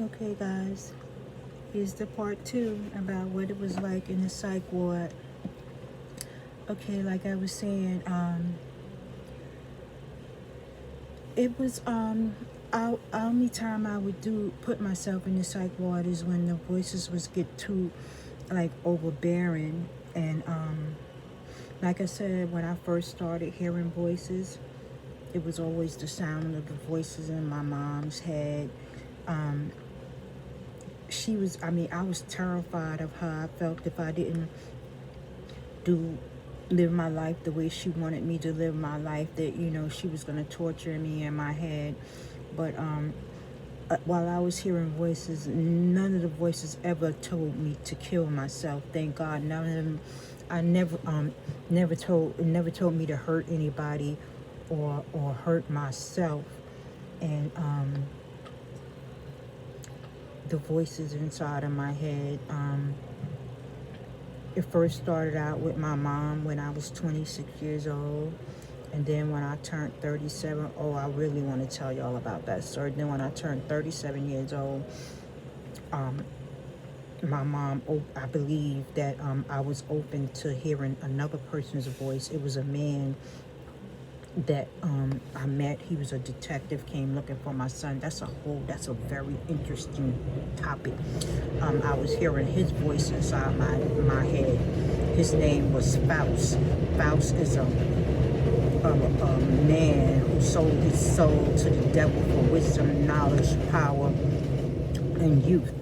Okay, guys, here's the part two about what it was like in the psych ward. Okay, like I was saying, it was only time I would put myself in the psych ward is when the voices was get too like overbearing, and like I said, when I first started hearing voices, it was always the sound of the voices in my mom's head. Um, I was terrified of her. I felt if I didn't do live my life the way she wanted me to live my life, that she was going to torture me in my head. But while I was hearing voices, none of the voices ever told me to kill myself. Thank God, none of them. I never told me to hurt anybody or hurt myself. And the voices inside of my head. It first started out with my mom when I was 26 years old. And then when I turned 37, oh, I really want to tell y'all about that story. Then when I turned 37 years old, my mom, I believe that I was open to hearing another person's voice. It was a man that I met. He was a detective, came looking for my son. That's a very interesting topic. I was hearing his voice inside my head. His name was Faust. Faust is a man who sold his soul to the devil for wisdom, knowledge, power, and youth.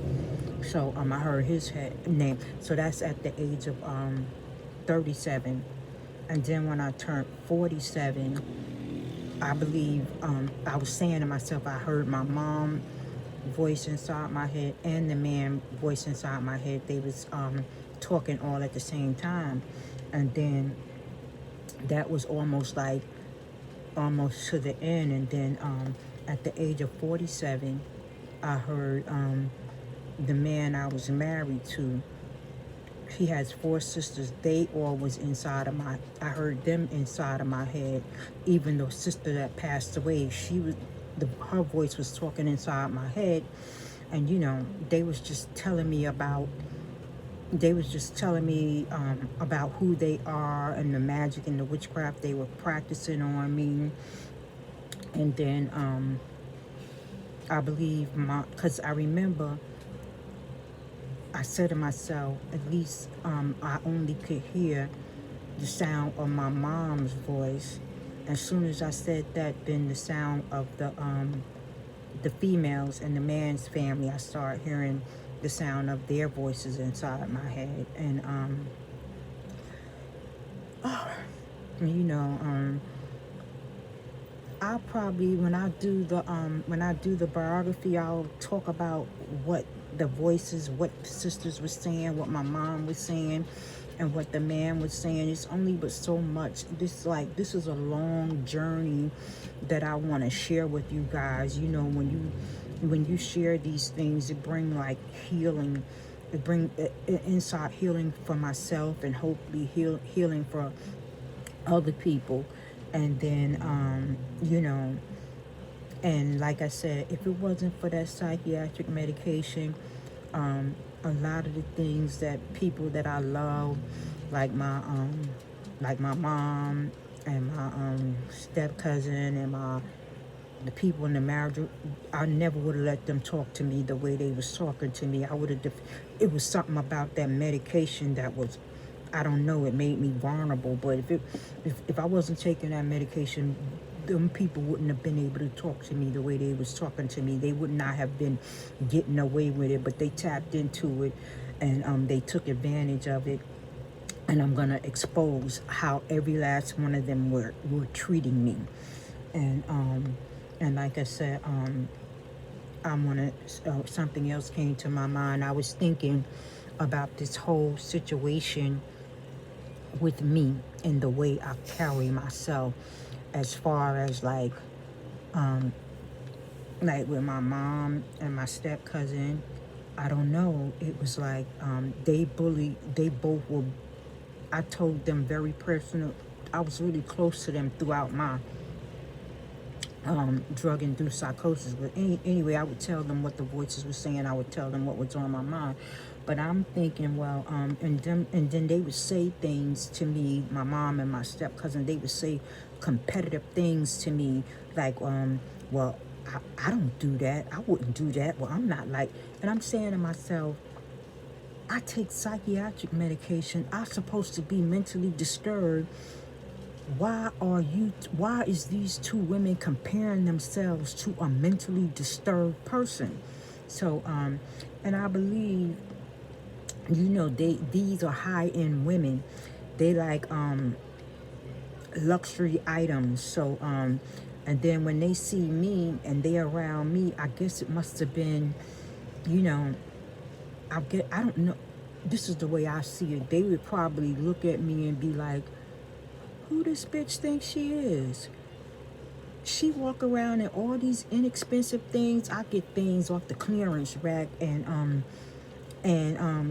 So I heard his name. So that's at the age of 37. And then when I turned 47, I believe I was saying to myself, I heard my mom voice inside my head and the man voice inside my head. They was talking all at the same time. And then that was almost to the end. And then at the age of 47, I heard the man I was married to. He has 4 sisters. They all was inside of I heard them inside of my head. Even the sister that passed away, her voice was talking inside my head. And they was just telling me about who they are and the magic and the witchcraft they were practicing on me. And then I believe because I remember I said to myself, at least I only could hear the sound of my mom's voice. As soon as I said that, then the sound of the females and the man's family, I started hearing the sound of their voices inside my head. And I'll probably, when I do the biography, I'll talk about what the voices, what sisters were saying, what my mom was saying, and what the man was saying. It's only but so much. This is a long journey that I want to share with you guys. When you share these things, it bring like healing. It bring inside healing for myself, and hopefully healing for other people. And then and like I said, if it wasn't for that psychiatric medication, a lot of the things that people that I love, like my mom and my step cousin and the people in the marriage, I never would have let them talk to me the way they was talking to me. It was something about that medication that was, I don't know, it made me vulnerable. But if I wasn't taking that medication, them people wouldn't have been able to talk to me the way they was talking to me. They would not have been getting away with it, but they tapped into it, and they took advantage of it. And I'm gonna expose how every last one of them were treating me. And like I said, something else came to my mind. I was thinking about this whole situation with me and the way I carry myself, as far as like with my mom and my step cousin. I don't know. It was like they both were. I told them very personal. I was really close to them throughout drug-induced psychosis. But anyway, I would tell them what the voices were saying. I would tell them what was on my mind. But I'm thinking, well, and then they would say things to me. My mom and my step cousin, they would say competitive things to me, like, well, I don't do that. I wouldn't do that. Well, I'm not like, and I'm saying to myself, I take psychiatric medication. I'm supposed to be mentally disturbed. Why is these two women comparing themselves to a mentally disturbed person? So and I believe, these are high-end women. They like luxury items. So and then when they see me and they're around me, I guess it must have been, you know I don't know, this is the way I see it. They would probably look at me and be like, who this bitch thinks she is? She walk around in all these inexpensive things. I get things off the clearance rack, and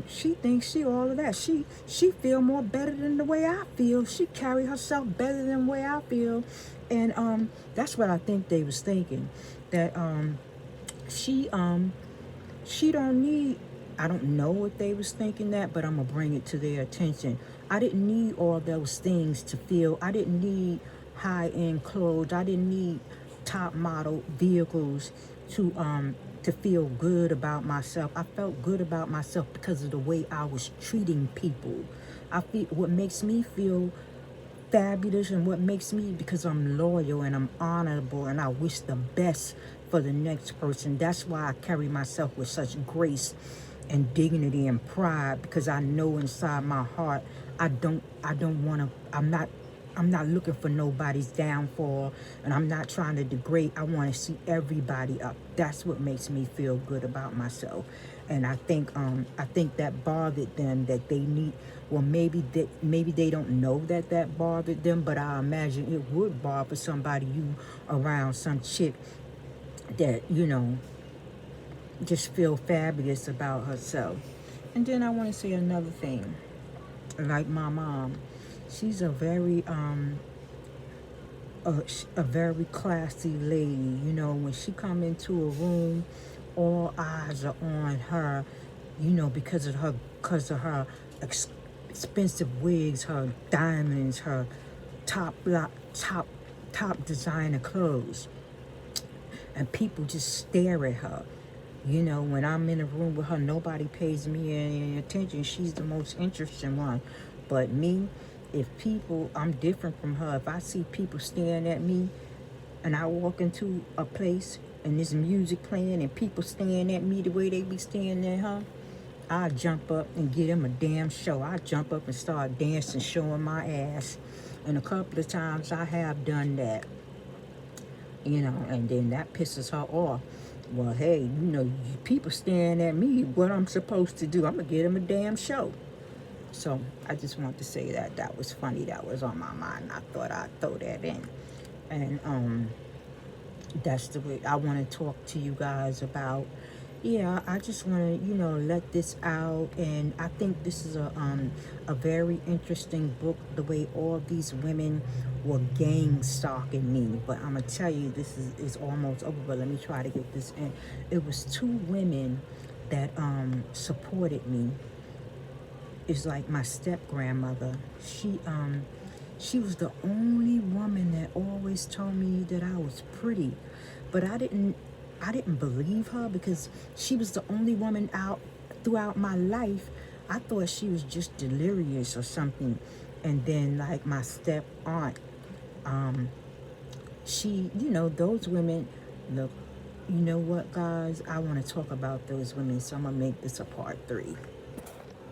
she thinks she all of that. She feel more better than the way I feel. She carry herself better than the way I feel, and that's what I think they was thinking. That she don't need. I don't know if they was thinking that, but I'm gonna bring it to their attention. I didn't need all those things to feel. I didn't need high-end clothes. I didn't need top model vehicles to feel good about myself. I felt good about myself because of the way I was treating people. I feel what makes me feel fabulous, and what makes me, because I'm loyal and I'm honorable and I wish the best for the next person. That's why I carry myself with such grace and dignity and pride, because I know inside my heart I don't want to, I'm not looking for nobody's downfall, and I'm not trying to degrade. I want to see everybody up. That's what makes me feel good about myself. And I think that bothered them, that they need, well, maybe they don't know that bothered them, but I imagine it would bother somebody, you around some chick that, just feel fabulous about herself. And then I want to say another thing. Like my mom, she's a very a very classy lady. When she come into a room, all eyes are on her. Because of her expensive wigs, her diamonds, her top designer clothes, and people just stare at her. When I'm in a room with her, nobody pays me any attention. She's the most interesting one. But me, I'm different from her. If I see people staring at me, and I walk into a place and there's music playing and people staring at me the way they be staring at her, I jump up and give them a damn show. I jump up and start dancing, showing my ass. And a couple of times I have done that. And then that pisses her off. Well, hey, people staring at me, what I'm supposed to do? I'm going to give them a damn show. So I just want to say that was funny. That was on my mind. I thought I'd throw that in. And that's the way I want to talk to you guys about. Yeah, I just want to, let this out. And I think this is a very interesting book, the way all these women were gang stalking me. But I'm going to tell you, this is almost over, but let me try to get this in. It was two women that supported me. It's like my step-grandmother. She was the only woman that always told me that I was pretty. But I didn't believe her, because she was the only woman out throughout my life. I thought she was just delirious or something. And then like my step aunt, she, those women, look, you know what, guys? I want to talk about those women, so I'm going to make this a part 3.